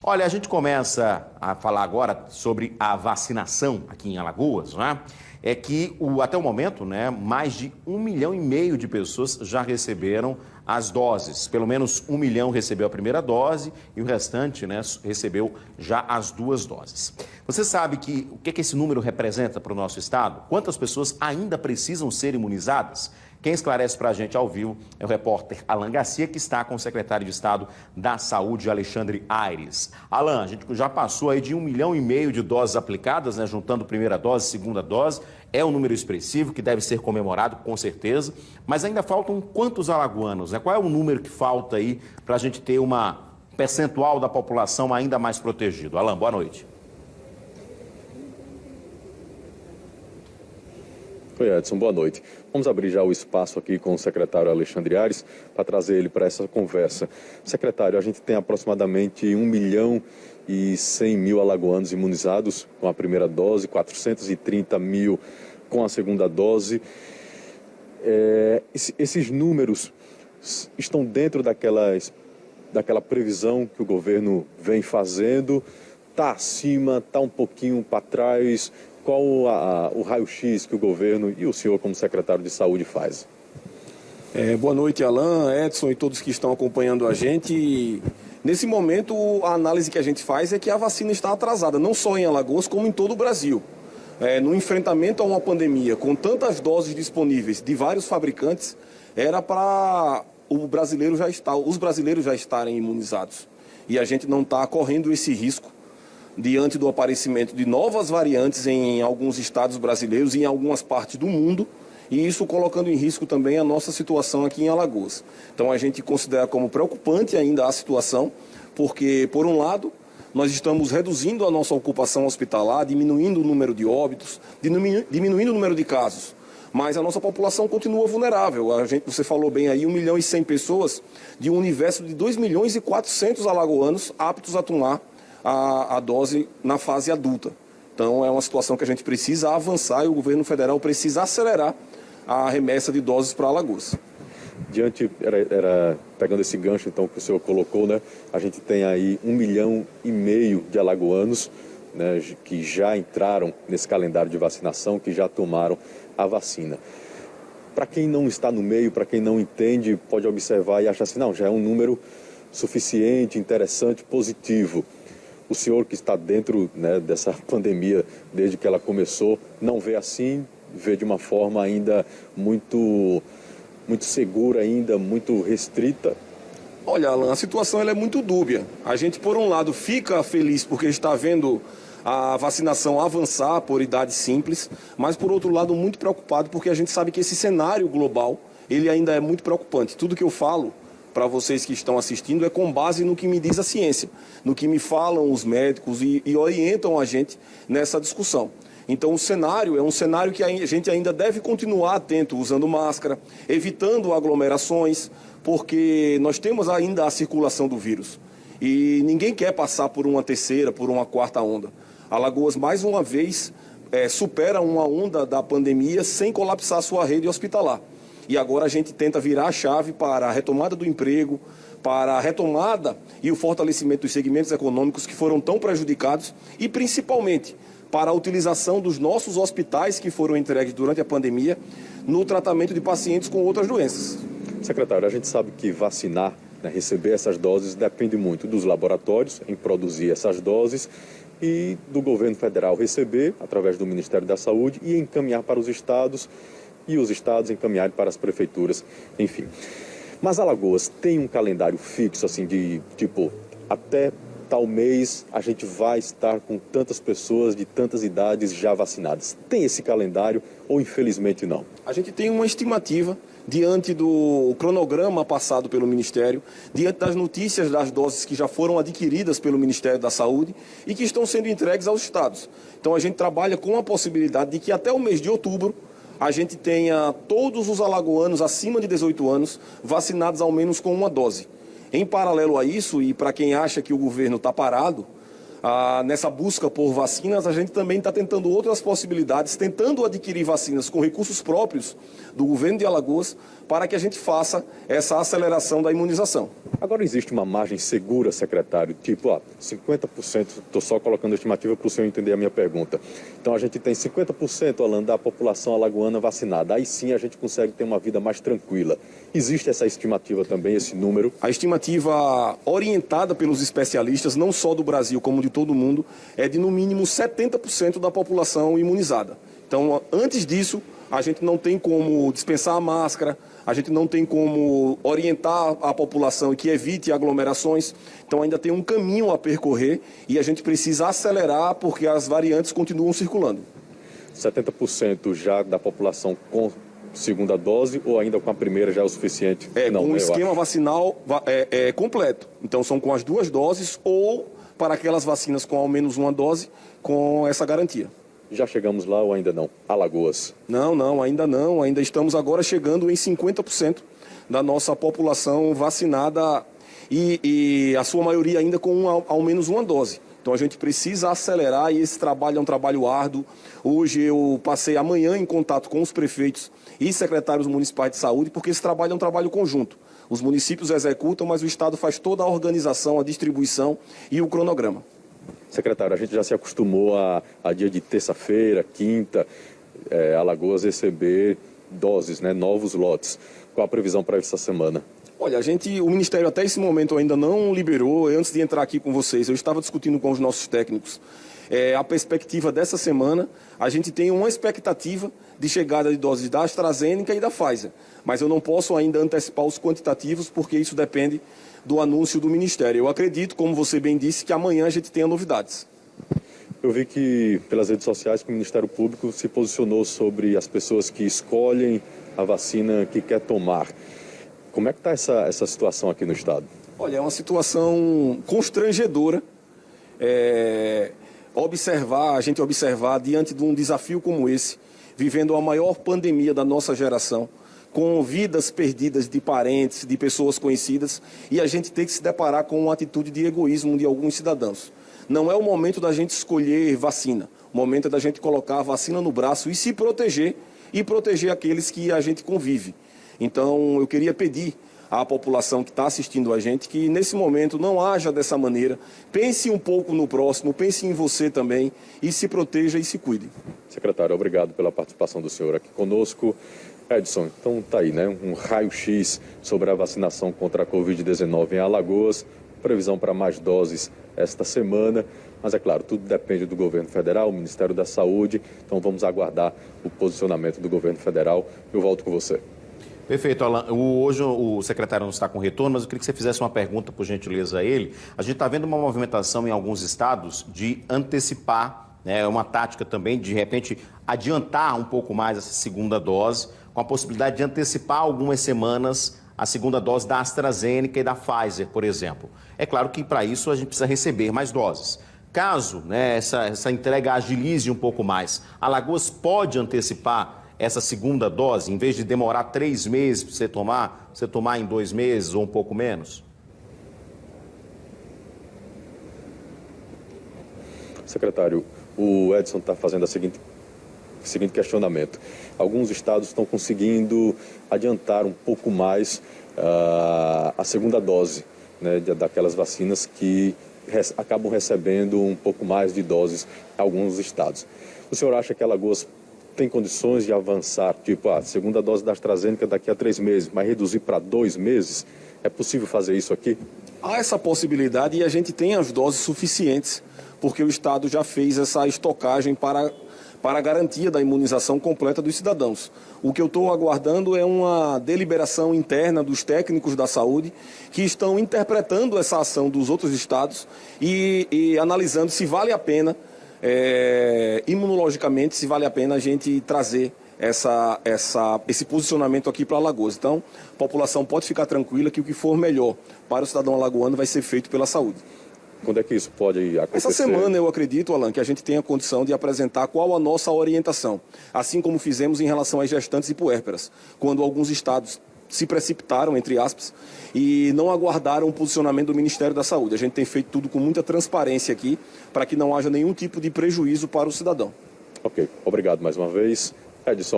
Olha, a gente começa a falar agora sobre a vacinação aqui em Alagoas, né? É que até o momento, né, mais de 1,5 milhão de pessoas já receberam as doses. Pelo menos 1 milhão recebeu a primeira dose e o restante, né, recebeu já as 2 doses. Você sabe o que esse número representa para o nosso estado? Quantas pessoas ainda precisam ser imunizadas? Quem esclarece para a gente ao vivo é o repórter Alan Garcia, que está com o secretário de Estado da Saúde, Alexandre Aires. Alan, a gente já passou aí de 1,5 milhão de doses aplicadas, né, juntando primeira dose, segunda dose. É um número expressivo que deve ser comemorado, com certeza. Mas ainda faltam quantos alagoanos, né? Qual é o número que falta aí para a gente ter uma percentual da população ainda mais protegido? Alan, boa noite. Oi, Edson, boa noite. Vamos abrir já o espaço aqui com o secretário Alexandre Aires para trazer ele para essa conversa. Secretário, a gente tem aproximadamente 1.100.000 alagoanos imunizados com a primeira dose, 430 mil com a segunda dose. Esses números estão dentro daquela previsão que o governo vem fazendo? Está acima, está um pouquinho para trás? Qual o raio-x que o governo e o senhor como secretário de saúde faz? Boa noite, Alan, Edson e todos que estão acompanhando a gente. Nesse momento, a análise que a gente faz é que a vacina está atrasada, não só em Alagoas, como em todo o Brasil. No enfrentamento a uma pandemia, com tantas doses disponíveis de vários fabricantes, era para os brasileiros já estarem imunizados. E a gente não está correndo esse risco diante do aparecimento de novas variantes em alguns estados brasileiros e em algumas partes do mundo, e isso colocando em risco também a nossa situação aqui em Alagoas. Então a gente considera como preocupante ainda a situação, porque, por um lado, nós estamos reduzindo a nossa ocupação hospitalar, diminuindo o número de óbitos, diminuindo o número de casos, mas a nossa população continua vulnerável. Você falou bem aí, 1.100.000 pessoas de um universo de 2.400.000 alagoanos aptos a tomar a dose na fase adulta. Então é uma situação que a gente precisa avançar e o governo federal precisa acelerar a remessa de doses para Alagoas. Pegando esse gancho então que o senhor colocou, né, a gente tem aí 1,5 milhão de alagoanos, né, que já entraram nesse calendário de vacinação, que já tomaram a vacina. Para quem não está no meio, para quem não entende, pode observar e achar assim, não, já é um número suficiente, interessante, positivo. O senhor que está dentro, né, dessa pandemia desde que ela começou, não vê assim, vê de uma forma ainda muito segura, ainda muito restrita? Olha, Alan, a situação ela é muito dúbia. A gente, por um lado, fica feliz porque está vendo a vacinação avançar por idade simples, mas, por outro lado, muito preocupado porque a gente sabe que esse cenário global ele ainda é muito preocupante. Tudo que eu falo para vocês que estão assistindo é com base no que me diz a ciência, no que me falam os médicos e orientam a gente nessa discussão. Então o cenário é um cenário que a gente ainda deve continuar atento, usando máscara, evitando aglomerações, porque nós temos ainda a circulação do vírus. E ninguém quer passar por uma terceira, por uma quarta onda. Alagoas, mais uma vez, supera uma onda da pandemia sem colapsar sua rede hospitalar. E agora a gente tenta virar a chave para a retomada do emprego, para a retomada e o fortalecimento dos segmentos econômicos que foram tão prejudicados e, principalmente, para a utilização dos nossos hospitais que foram entregues durante a pandemia no tratamento de pacientes com outras doenças. Secretário, a gente sabe que vacinar, né, receber essas doses, depende muito dos laboratórios em produzir essas doses e do governo federal receber, através do Ministério da Saúde, e encaminhar para os estados e os estados encaminharem para as prefeituras, enfim. Mas Alagoas tem um calendário fixo, assim, de tipo, até tal mês a gente vai estar com tantas pessoas de tantas idades já vacinadas. Tem esse calendário ou infelizmente não? A gente tem uma estimativa diante do cronograma passado pelo Ministério, diante das notícias das doses que já foram adquiridas pelo Ministério da Saúde e que estão sendo entregues aos estados. Então a gente trabalha com a possibilidade de que até o mês de outubro a gente tenha todos os alagoanos acima de 18 anos vacinados ao menos com uma dose. Em paralelo a isso, e para quem acha que o governo está parado, nessa busca por vacinas, a gente também está tentando outras possibilidades, tentando adquirir vacinas com recursos próprios do governo de Alagoas para que a gente faça essa aceleração da imunização. Agora existe uma margem segura, secretário, tipo 50%, estou só colocando a estimativa para o senhor entender a minha pergunta. Então a gente tem 50%, Alan, da população alagoana vacinada, aí sim a gente consegue ter uma vida mais tranquila. Existe essa estimativa também, esse número? A estimativa orientada pelos especialistas, não só do Brasil como de todo o mundo, é de no mínimo 70% da população imunizada. Então, antes disso, a gente não tem como dispensar a máscara, a gente não tem como orientar a população e que evite aglomerações. Então ainda tem um caminho a percorrer e a gente precisa acelerar porque as variantes continuam circulando. 70% já da população com segunda dose ou ainda com a primeira já é o suficiente? Com o esquema vacinal completo. Então são com as 2 doses ou para aquelas vacinas com ao menos uma dose com essa garantia. Já chegamos lá ou ainda não? Alagoas? Não, ainda não. Ainda estamos agora chegando em 50% da nossa população vacinada e a sua maioria ainda com ao menos uma dose. Então a gente precisa acelerar e esse trabalho é um trabalho árduo. Hoje eu passei amanhã em contato com os prefeitos e secretários municipais de saúde, porque esse trabalho é um trabalho conjunto. Os municípios executam, mas o Estado faz toda a organização, a distribuição e o cronograma. Secretário, a gente já se acostumou a dia de terça-feira, quinta, Alagoas receber doses, novos lotes. Qual a previsão para essa semana? Olha, o Ministério até esse momento ainda não liberou. Antes de entrar aqui com vocês, eu estava discutindo com os nossos técnicos. A perspectiva dessa semana, a gente tem uma expectativa de chegada de doses da AstraZeneca e da Pfizer. Mas eu não posso ainda antecipar os quantitativos, porque isso depende do anúncio do Ministério. Eu acredito, como você bem disse, que amanhã a gente tenha novidades. Eu vi que pelas redes sociais que o Ministério Público se posicionou sobre as pessoas que escolhem a vacina que quer tomar. Como é que está essa situação aqui no Estado? Olha, é uma situação constrangedora. A gente observar diante de um desafio como esse, vivendo a maior pandemia da nossa geração, com vidas perdidas de parentes, de pessoas conhecidas, e a gente tem que se deparar com uma atitude de egoísmo de alguns cidadãos. Não é o momento da gente escolher vacina, o momento é da gente colocar a vacina no braço e se proteger, e proteger aqueles que a gente convive. Então, eu queria pedir à população que está assistindo a gente que, nesse momento, não haja dessa maneira. Pense um pouco no próximo, pense em você também, e se proteja e se cuide. Secretário, obrigado pela participação do senhor aqui conosco. Edson, então tá aí, um raio-x sobre a vacinação contra a Covid-19 em Alagoas, previsão para mais doses esta semana, mas é claro, tudo depende do governo federal, o Ministério da Saúde, então vamos aguardar o posicionamento do governo federal. Eu volto com você. Perfeito, Alan. Hoje o secretário não está com retorno, mas eu queria que você fizesse uma pergunta, por gentileza, a ele. A gente está vendo uma movimentação em alguns estados de antecipar, uma tática também, de repente, adiantar um pouco mais essa segunda dose, com a possibilidade de antecipar algumas semanas a segunda dose da AstraZeneca e da Pfizer, por exemplo. É claro que para isso a gente precisa receber mais doses. Caso essa entrega agilize um pouco mais, Alagoas pode antecipar essa segunda dose, em vez de demorar 3 meses para você tomar em 2 meses ou um pouco menos? Secretário, o Edson está fazendo o seguinte questionamento. Alguns estados estão conseguindo adiantar um pouco mais a segunda dose daquelas vacinas que acabam recebendo um pouco mais de doses em alguns estados. O senhor acha que Alagoas tem condições de avançar, tipo a segunda dose da AstraZeneca daqui a 3 meses, mas reduzir para 2 meses? É possível fazer isso aqui? Há essa possibilidade e a gente tem as doses suficientes, porque o Estado já fez essa estocagem para a garantia da imunização completa dos cidadãos. O que eu estou aguardando é uma deliberação interna dos técnicos da saúde que estão interpretando essa ação dos outros estados e analisando se vale a pena, imunologicamente, se vale a pena a gente trazer esse posicionamento aqui para Alagoas. Então, a população pode ficar tranquila que o que for melhor para o cidadão alagoano vai ser feito pela saúde. Quando é que isso pode acontecer? Essa semana eu acredito, Alan, que a gente tem a condição de apresentar qual a nossa orientação, assim como fizemos em relação às gestantes e puérperas, quando alguns estados se precipitaram, entre aspas, e não aguardaram o posicionamento do Ministério da Saúde. A gente tem feito tudo com muita transparência aqui, para que não haja nenhum tipo de prejuízo para o cidadão. Ok, obrigado mais uma vez. Edson.